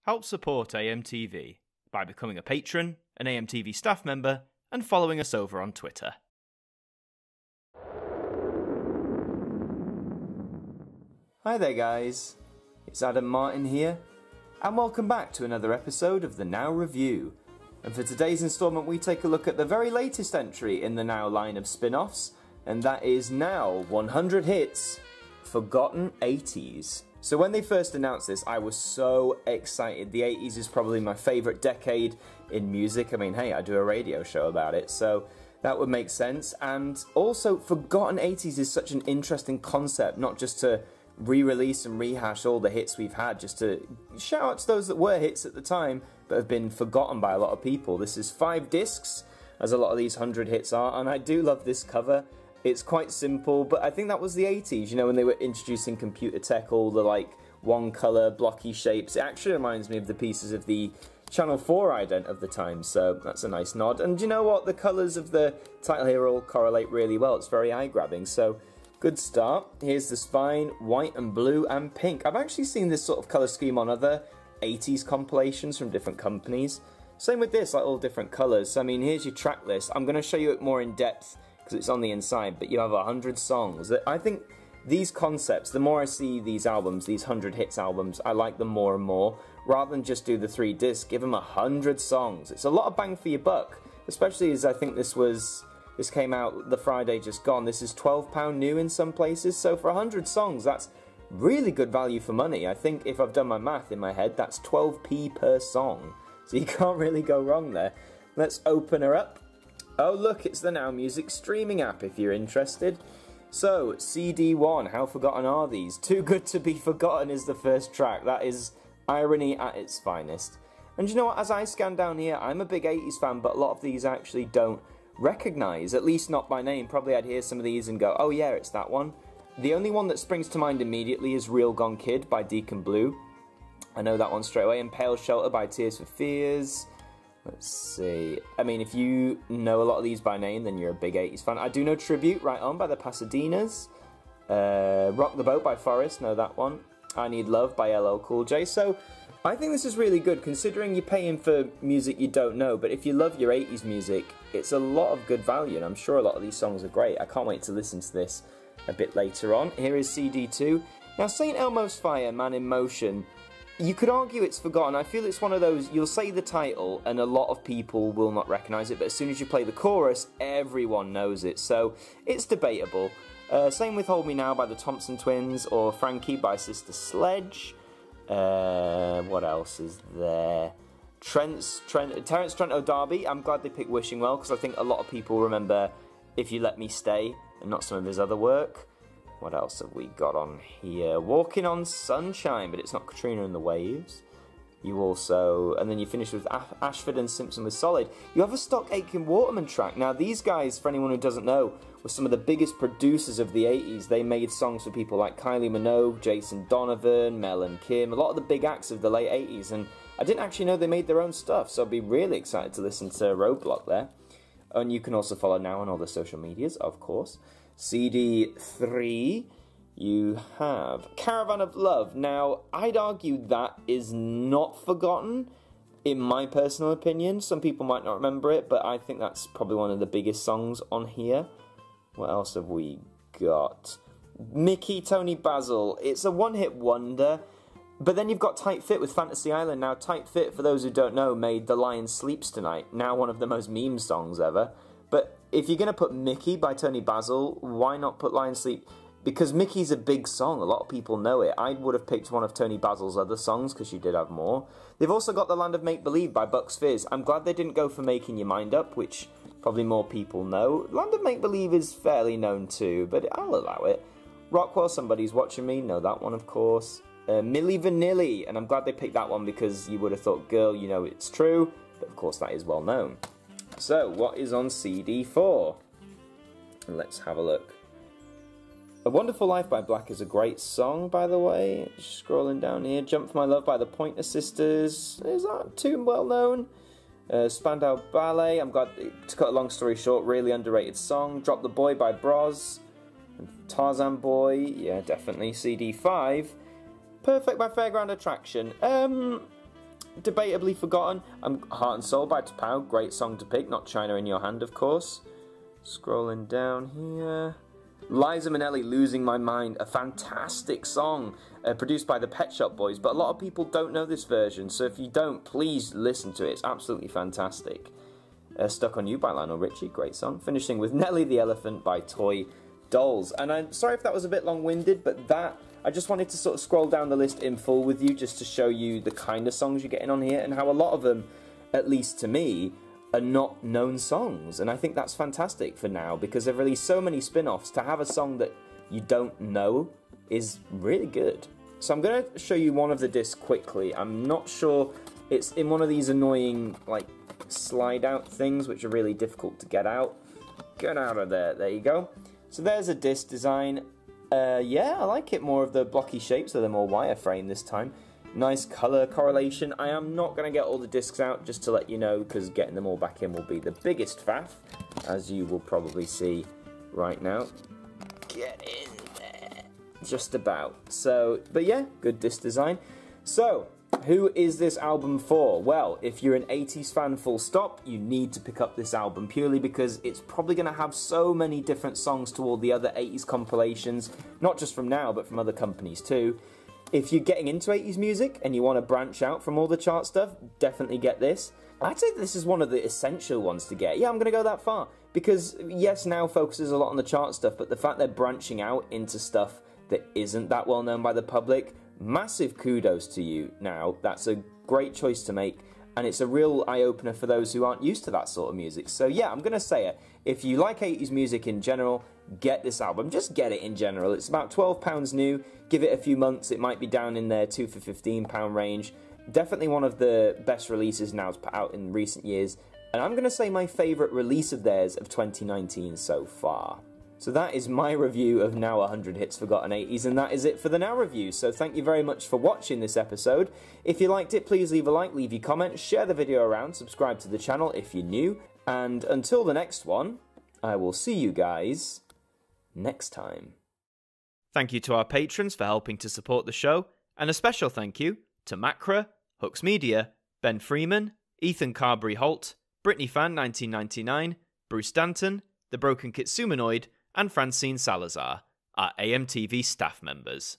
Help support AMTV by becoming a patron, an AMTV staff member, and following us over on Twitter. Hi there guys, it's Adam Martin here, and welcome back to another episode of the Now Review. And for today's instalment we take a look at the very latest entry in the Now line of spin-offs, and that is Now 100 Hits, Forgotten 80s. So when they first announced this, I was so excited. The 80s is probably my favourite decade in music. I mean, hey, I do a radio show about it, so that would make sense. And also, Forgotten 80s is such an interesting concept, not just to re-release and rehash all the hits we've had, just to shout out to those that were hits at the time, but have been forgotten by a lot of people. This is 5 discs, as a lot of these 100 hits are, and I do love this cover. It's quite simple, but I think that was the 80s, you know, when they were introducing computer tech, all the, like, one-colour, blocky shapes. It actually reminds me of the pieces of the Channel 4 ident of the time, so that's a nice nod. And you know what? The colours of the title here all correlate really well. It's very eye-grabbing, so good start. Here's the spine, white and blue and pink. I've actually seen this sort of colour scheme on other 80s compilations from different companies. Same with this, like all different colours. I mean, here's your track list. I'm going to show you it more in depth because it's on the inside, but you have 100 songs. I think these concepts, the more I see these albums, these 100 hits albums, I like them more and more. Rather than just do the 3 discs, give them 100 songs. It's a lot of bang for your buck, especially as I think this came out the Friday just gone. This is £12 new in some places, so for 100 songs, that's really good value for money. I think if I've done my math in my head, that's 12p per song, so you can't really go wrong there. Let's open her up. Oh look, it's the Now Music streaming app if you're interested. So, CD1, how forgotten are these? Too Good to Be Forgotten is the first track. That is irony at its finest. And you know what, as I scan down here, I'm a big 80s fan, but a lot of these I actually don't recognise, at least not by name. Probably I'd hear some of these and go, oh yeah, it's that one. The only one that springs to mind immediately is Real Gone Kid by Deacon Blue. I know that one straight away. And Pale Shelter by Tears for Fears. Let's see. I mean, if you know a lot of these by name, then you're a big 80s fan. I do know Tribute, Right On by the Pasadenas. Rock the Boat by Forrest, know that one. I Need Love by LL Cool J. So, I think this is really good, considering you're paying for music you don't know. But if you love your 80s music, it's a lot of good value, and I'm sure a lot of these songs are great. I can't wait to listen to this a bit later on. Here is CD2. Now, St. Elmo's Fire, Man in Motion, you could argue it's forgotten. I feel it's one of those, you'll say the title and a lot of people will not recognise it, but as soon as you play the chorus, everyone knows it, so it's debatable. Same with Hold Me Now by the Thompson Twins, or Frankie by Sister Sledge. What else is there? Terence Trent O'Darby. I'm glad they picked Wishing Well, because I think a lot of people remember If You Let Me Stay, and not some of his other work. What else have we got on here? Walking on Sunshine, but it's not Katrina and the Waves. You also, and then you finish with Ashford and Simpson with Solid. You have a Stock Aitken Waterman track. Now these guys, for anyone who doesn't know, were some of the biggest producers of the 80s. They made songs for people like Kylie Minogue, Jason Donovan, Mel and Kim, a lot of the big acts of the late 80s, and I didn't actually know they made their own stuff, so I'd be really excited to listen to Roadblock there. And you can also follow Now on all the social medias, of course. CD3, you have Caravan of Love. Now, I'd argue that is not forgotten, in my personal opinion. Some people might not remember it, but I think that's probably one of the biggest songs on here. What else have we got? Mickey, Tony Basil. It's a one-hit wonder. But then you've got Tight Fit with Fantasy Island. Now, Tight Fit, for those who don't know, made The Lion Sleeps Tonight. Now one of the most meme songs ever. But if you're going to put Mickey by Tony Basil, why not put Lion Sleep? Because Mickey's a big song. A lot of people know it. I would have picked one of Tony Basil's other songs, because she did have more. They've also got The Land of Make Believe by Bucks Fizz. I'm glad they didn't go for Making Your Mind Up, which probably more people know. Land of Make Believe is fairly known too, but I'll allow it. Rockwell, Somebody's Watching Me. Know that one, of course. Milli Vanilli, and I'm glad they picked that one because you would have thought, girl, you know it's true, but of course that is well known. So, what is on CD4? Let's have a look. A Wonderful Life by Black is a great song, by the way. Just scrolling down here. Jump for My Love by the Pointer Sisters. Is that too well known? Spandau Ballet. I'm glad, to cut a long story short, really underrated song. Drop the Boy by Bros. And Tarzan Boy. Yeah, definitely. CD5. Perfect by Fairground Attraction. debatably forgotten. Heart and Soul by T'Pau, great song to pick. Not China in Your Hand, of course. Scrolling down here. Liza Minnelli, Losing My Mind, a fantastic song produced by the Pet Shop Boys, but a lot of people don't know this version, so if you don't, please listen to it. It's absolutely fantastic. Stuck on You by Lionel Richie, great song. Finishing with Nelly the Elephant by Toy Dolls. And I'm sorry if that was a bit long-winded, but I just wanted to sort of scroll down the list in full with you just to show you the kind of songs you're getting on here and how a lot of them, at least to me, are not known songs. And I think that's fantastic for now because they've released so many spin-offs. To have a song that you don't know is really good. So I'm going to show you one of the discs quickly. I'm not sure, it's in one of these annoying like slide out things which are really difficult to get out. Get out of there. There you go. So there's a disc design. Yeah, I like it, more of the blocky shape, so they're more wireframe this time. Nice colour correlation. I am not going to get all the discs out, just to let you know, because getting them all back in will be the biggest faff, as you will probably see right now. Get in there. Just about. So, but yeah, good disc design. So, who is this album for? Well, if you're an 80s fan full stop, you need to pick up this album purely because it's probably going to have so many different songs to all the other 80s compilations, not just from now, but from other companies too. If you're getting into 80s music and you want to branch out from all the chart stuff, definitely get this. I'd say this is one of the essential ones to get. Yeah, I'm going to go that far. Because, yes, now focuses a lot on the chart stuff, but the fact they're branching out into stuff that isn't that well known by the public, massive kudos to you now. That's a great choice to make, and it's a real eye-opener for those who aren't used to that sort of music. So yeah, I'm going to say it. If you like 80s music in general, get this album. Just get it in general. It's about £12 new. Give it a few months. It might be down in their £2 for £15 range. Definitely one of the best releases now to put out in recent years. And I'm going to say my favourite release of theirs of 2019 so far. So that is my review of Now 100 Hits Forgotten 80s, and that is it for the Now review. So thank you very much for watching this episode. If you liked it, please leave a like, leave your comment, share the video around, subscribe to the channel if you're new, and until the next one, I will see you guys next time. Thank you to our patrons for helping to support the show, and a special thank you to Macra, Hooks Media, Ben Freeman, Ethan Carberry-Holt, Brittany Fan 1999, Bruce Danton, The Broken Kitsumanoid, and Francine Salazar, our AMTV staff members.